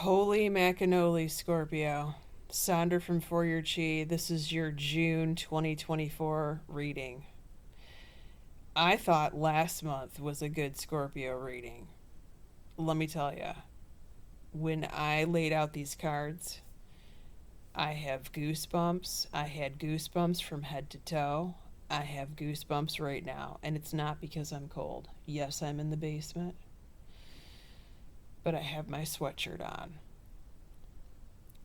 Holy macanoli, Scorpio. Sondra from For Your Chi. This is your June 2024 reading. I thought last month was a good Scorpio reading. Let me tell you, when I laid out these cards, I have goosebumps. I had goosebumps from head to toe. I have goosebumps right now, and it's not because I'm cold. Yes, I'm in the basement, but I have my sweatshirt on.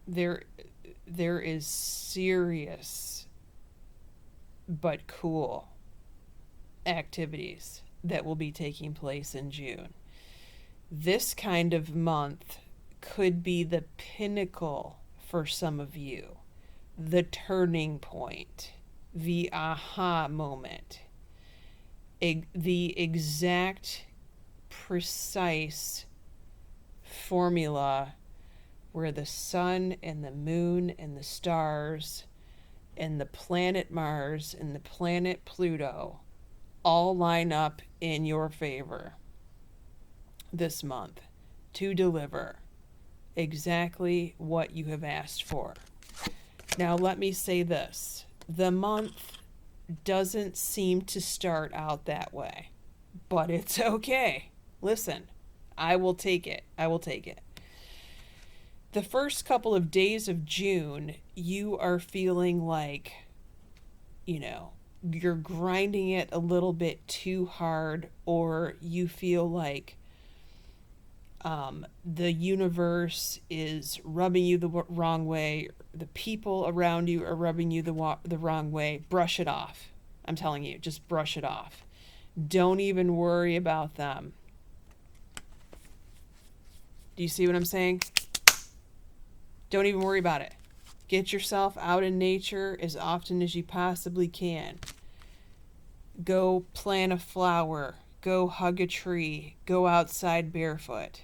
There is serious but cool activities that will be taking place in June. This kind of month could be the pinnacle for some of you, the turning point, the aha moment, the exact precise formula where the sun and the moon and the stars and the planet Mars and the planet Pluto all line up in your favor this month to deliver exactly what you have asked for. Now, let me say this. The month doesn't seem to start out that way, but it's okay. Listen, I will take it. I will take it. The first couple of days of June, you are feeling like, you're grinding it a little bit too hard, or you feel like the universe is rubbing you the wrong way. The people around you are rubbing you the wrong way. Brush it off. I'm telling you, just brush it off. Don't even worry about them. Do you see what I'm saying? Don't even worry about it. Get yourself out in nature as often as you possibly can. Go plant a flower. Go hug a tree. Go outside barefoot.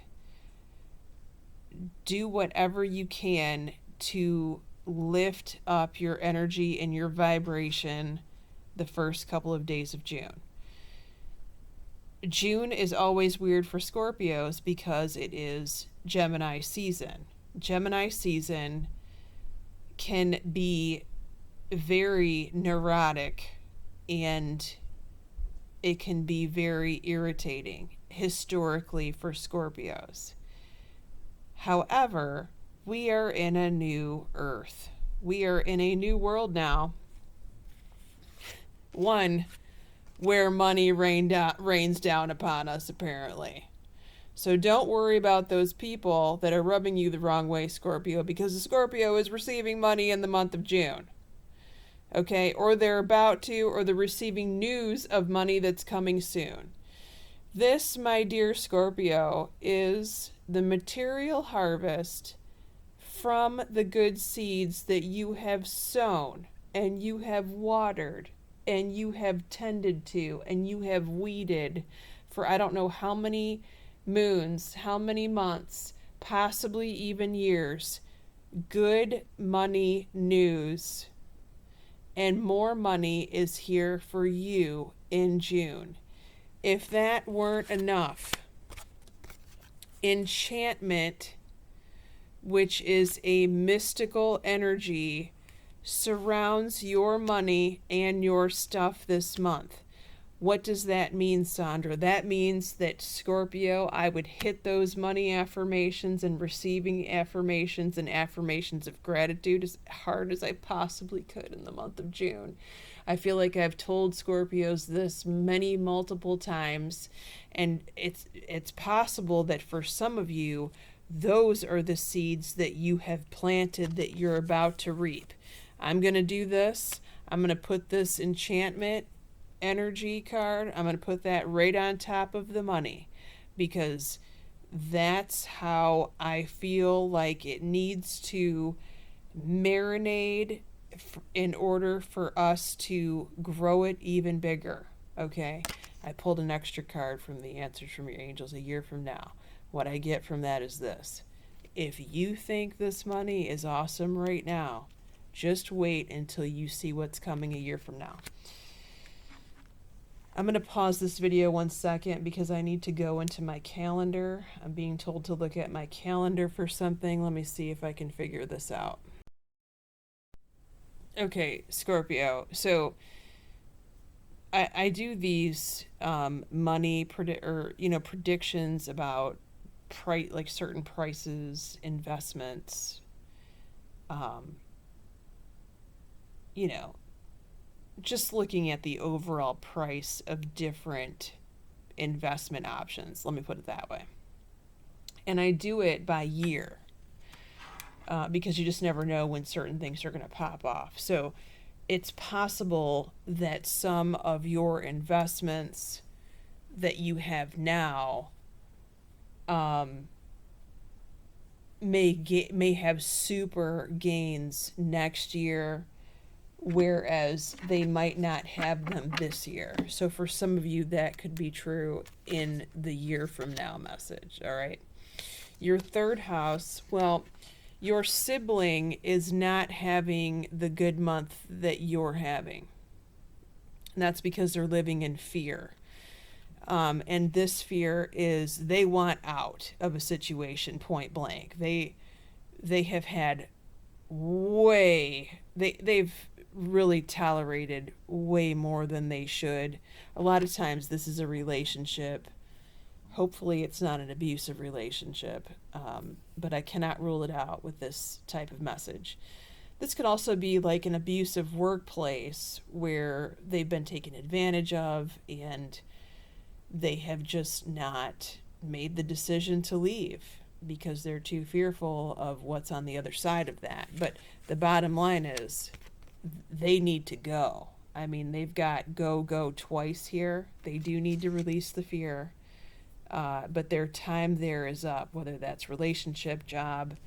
Do whatever you can to lift up your energy and your vibration the first couple of days of June. June is always weird for Scorpios because it is Gemini season. Gemini season can be very neurotic and it can be very irritating historically for Scorpios. However, we are in a new earth. We are in a new world now. One where money rains down upon us, apparently. So don't worry about those people that are rubbing you the wrong way, Scorpio, because the Scorpio is receiving money in the month of June. Okay? Or they're about to, or they're receiving news of money that's coming soon. This, my dear Scorpio, is the material harvest from the good seeds that you have sown and you have watered and you have tended to and you have weeded for I don't know how many moons, how many months, possibly even years. Good money news. And more money is here for you in June. If that weren't enough, enchantment, which is a mystical energy, surrounds your money and your stuff this month. What does that mean, Sondra? That means that, Scorpio, I would hit those money affirmations and receiving affirmations and affirmations of gratitude as hard as I possibly could in the month of June. I feel like I've told Scorpios this multiple times, and it's possible that for some of you, those are the seeds that you have planted that you're about to reap. I'm going to do this. I'm going to put this enchantment energy card. I'm going to put that right on top of the money because that's how I feel like it needs to marinate in order for us to grow it even bigger. Okay? I pulled an extra card from the Answers from Your Angels a year from now. What I get from that is this. If you think this money is awesome right now, just wait until you see what's coming a year from now. I'm going to pause this video 1 second because I need to go into my calendar. I'm being told to look at my calendar for something. Let me see if I can figure this out. Okay, Scorpio. So I do these money predictions about like certain prices, investments, you know, just looking at the overall price of different investment options. Let me put it that way. And I do it by year because you just never know when certain things are going to pop off. So it's possible that some of your investments that you have now may have super gains next year, whereas they might not have them this year. So for some of you, that could be true in the year from now message. All right. Your third house, well, your sibling is not having the good month that you're having. And that's because they're living in fear. And this fear is they want out of a situation point blank. They've had they've really tolerated way more than they should. A lot of times this is a relationship. Hopefully it's not an abusive relationship, but I cannot rule it out with this type of message. This could also be like an abusive workplace where they've been taken advantage of and they have just not made the decision to leave because they're too fearful of what's on the other side of that. But the bottom line is they need to go. I mean, they've got go twice here. They do need to release the fear. But their time there is up, whether that's relationship, job,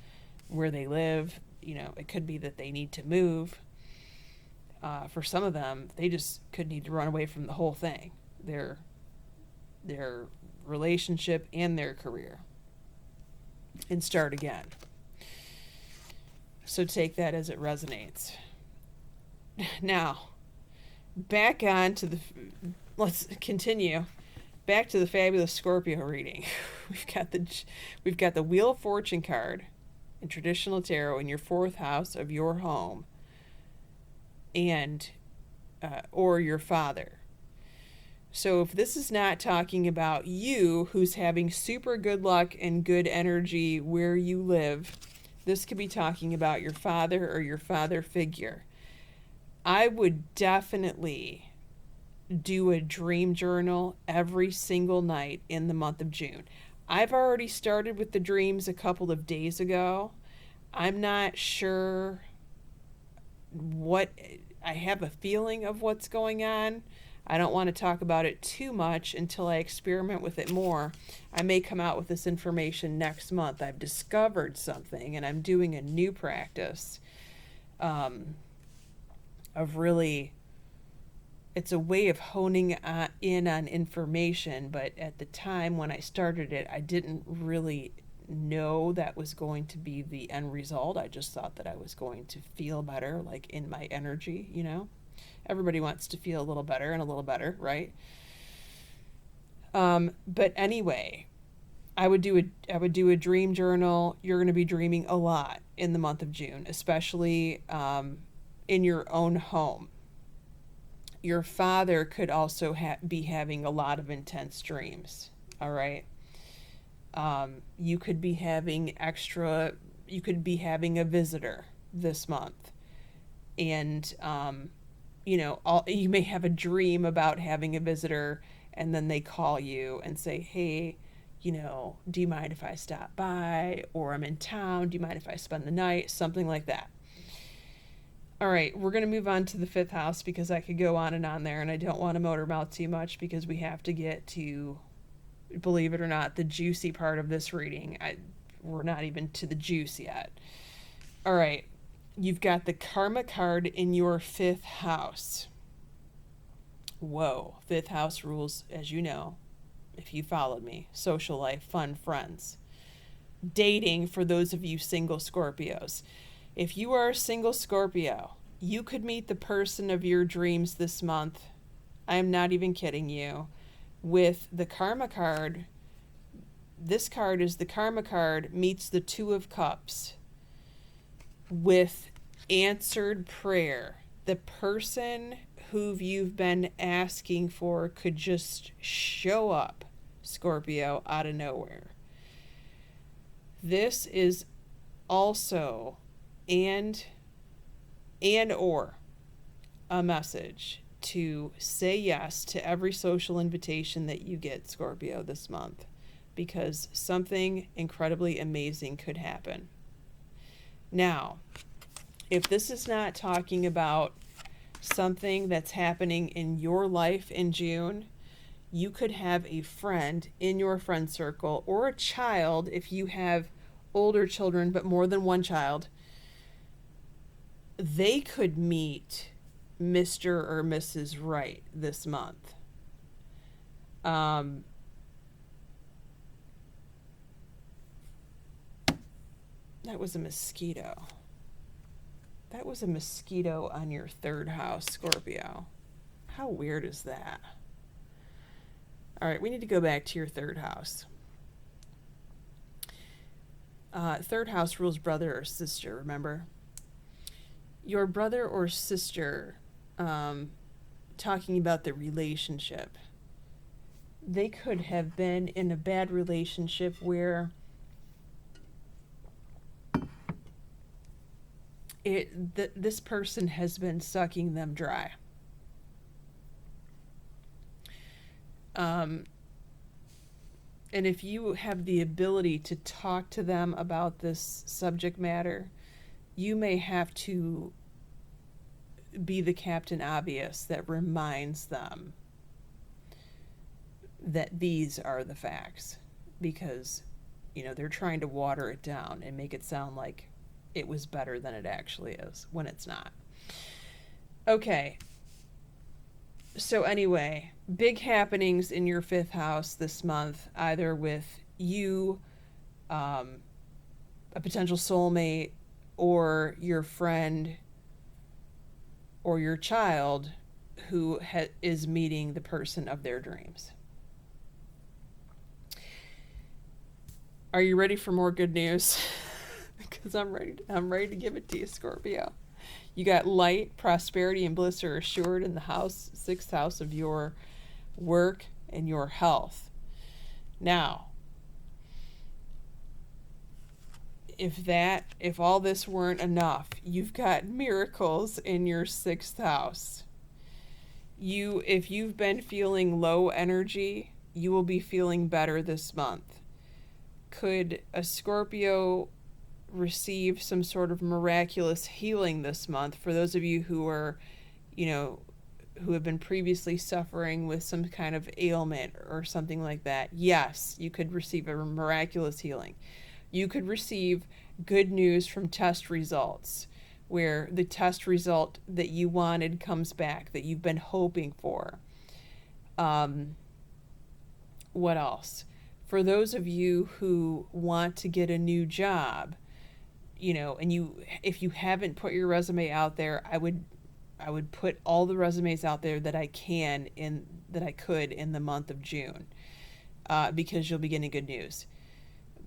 where they live. It could be that they need to move. For some of them, they just could need to run away from the whole thing, their relationship and their career, and start again. So take that as it resonates. Now, let's continue. Back to the fabulous Scorpio reading. We've got the Wheel of Fortune card in traditional tarot in your fourth house of your home, and or your father. So if this is not talking about you, who's having super good luck and good energy where you live, this could be talking about your father or your father figure. I would definitely do a dream journal every single night in the month of June. I've already started with the dreams a couple of days ago. I'm not sure I have a feeling of what's going on. I don't want to talk about it too much until I experiment with it more. I may come out with this information next month. I've discovered something and I'm doing a new practice of really, it's a way of honing in on information, but at the time when I started it, I didn't really know that was going to be the end result. I just thought that I was going to feel better, like in my energy, Everybody wants to feel a little better and a little better, right? But anyway, I would do a dream journal. You're going to be dreaming a lot in the month of June, especially in your own home. Your father could also be having a lot of intense dreams. All right. You could be having a visitor this month, and you may have a dream about having a visitor, and then they call you and say, hey, do you mind if I stop by? Or I'm in town, do you mind if I spend the night? Something like that. All right, we're going to move on to the fifth house because I could go on and on there, and I don't want to motor mouth too much because we have to get to, believe it or not, the juicy part of this reading. We're not even to the juice yet. All right. You've got the karma card in your fifth house. Whoa. Fifth house rules, as you know, if you followed me, social life, fun, friends. Dating for those of you single Scorpios. If you are a single Scorpio, you could meet the person of your dreams this month I'm not even kidding you. With the karma card, this card is the karma card meets the Two of Cups with answered prayer. The person who you've been asking for could just show up, Scorpio, out of nowhere. This is also and or a message to say yes to every social invitation that you get, Scorpio, this month, because something incredibly amazing could happen. Now, if this is not talking about something that's happening in your life in June, you could have a friend in your friend circle, or a child if you have older children but more than one child. They could meet Mr. or Mrs. Right this month. That was a mosquito. That was a mosquito on your third house, Scorpio. How weird is that? All right, we need to go back to your third house. Third house rules brother or sister, remember? Your brother or sister, talking about the relationship. They could have been in a bad relationship where this person has been sucking them dry. And if you have the ability to talk to them about this subject matter, you may have to be the Captain Obvious that reminds them that these are the facts, because, you know, they're trying to water it down and make it sound like it was better than it actually is, when it's not. Okay. So anyway, big happenings in your fifth house this month, either with you, a potential soulmate, or your friend or your child who is meeting the person of their dreams. Are you ready for more good news? Because I'm ready to give it to you, Scorpio. You got light, prosperity, and bliss are assured in the house, sixth house of your work and your health. Now, if all this weren't enough, you've got miracles in your sixth house. If you've been feeling low energy, you will be feeling better this month. Could a Scorpio receive some sort of miraculous healing this month? For those of you who are, who have been previously suffering with some kind of ailment or something like that, yes, you could receive a miraculous healing. You could receive good news from test results, where the test result that you wanted comes back, that you've been hoping for. What else? For those of you who want to get a new job, and if you haven't put your resume out there, I would put all the resumes out there that I could in the month of June, because you'll be getting good news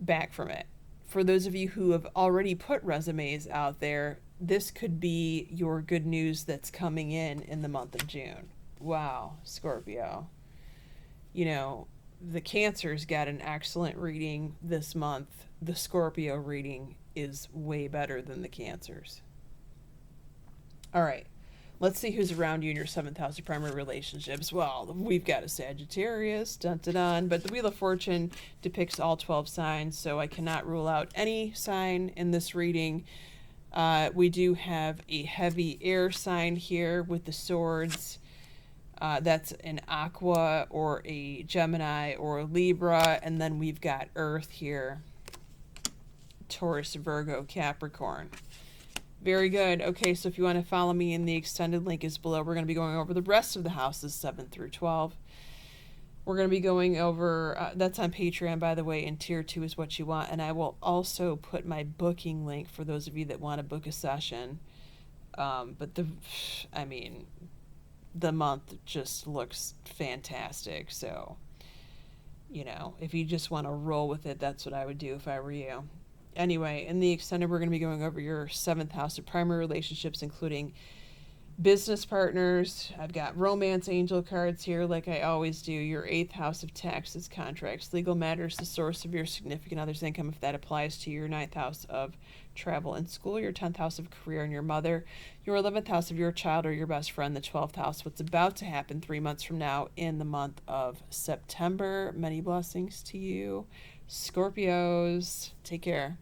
back from it. For those of you who have already put resumes out there, this could be your good news that's coming in the month of June. Wow, Scorpio. The Cancers got an excellent reading this month. The Scorpio reading is way better than the Cancers. All right. Let's see who's around you in your seventh house of primary relationships. Well, we've got a Sagittarius, dun dun dun, but the Wheel of Fortune depicts all 12 signs, so I cannot rule out any sign in this reading. We do have a heavy air sign here with the swords. That's an Aqua or a Gemini or a Libra, and then we've got Earth here. Taurus, Virgo, Capricorn. Very good. Okay, so if you want to follow me, in the extended link is below. We're going to be going over the rest of the houses 7 through 12. We're going to be going over, that's on Patreon, by the way, and Tier 2 is what you want. And I will also put my booking link for those of you that want to book a session. the month just looks fantastic. So, if you just want to roll with it, that's what I would do if I were you. Anyway, in the extended, we're going to be going over your 7th house of primary relationships, including business partners. I've got romance angel cards here, like I always do. Your 8th house of taxes, contracts, legal matters, the source of your significant other's income, if that applies to your 9th house of travel and school, your 10th house of career and your mother, your 11th house of your child or your best friend, the 12th house, what's about to happen 3 months from now in the month of September. Many blessings to you, Scorpios. Take care.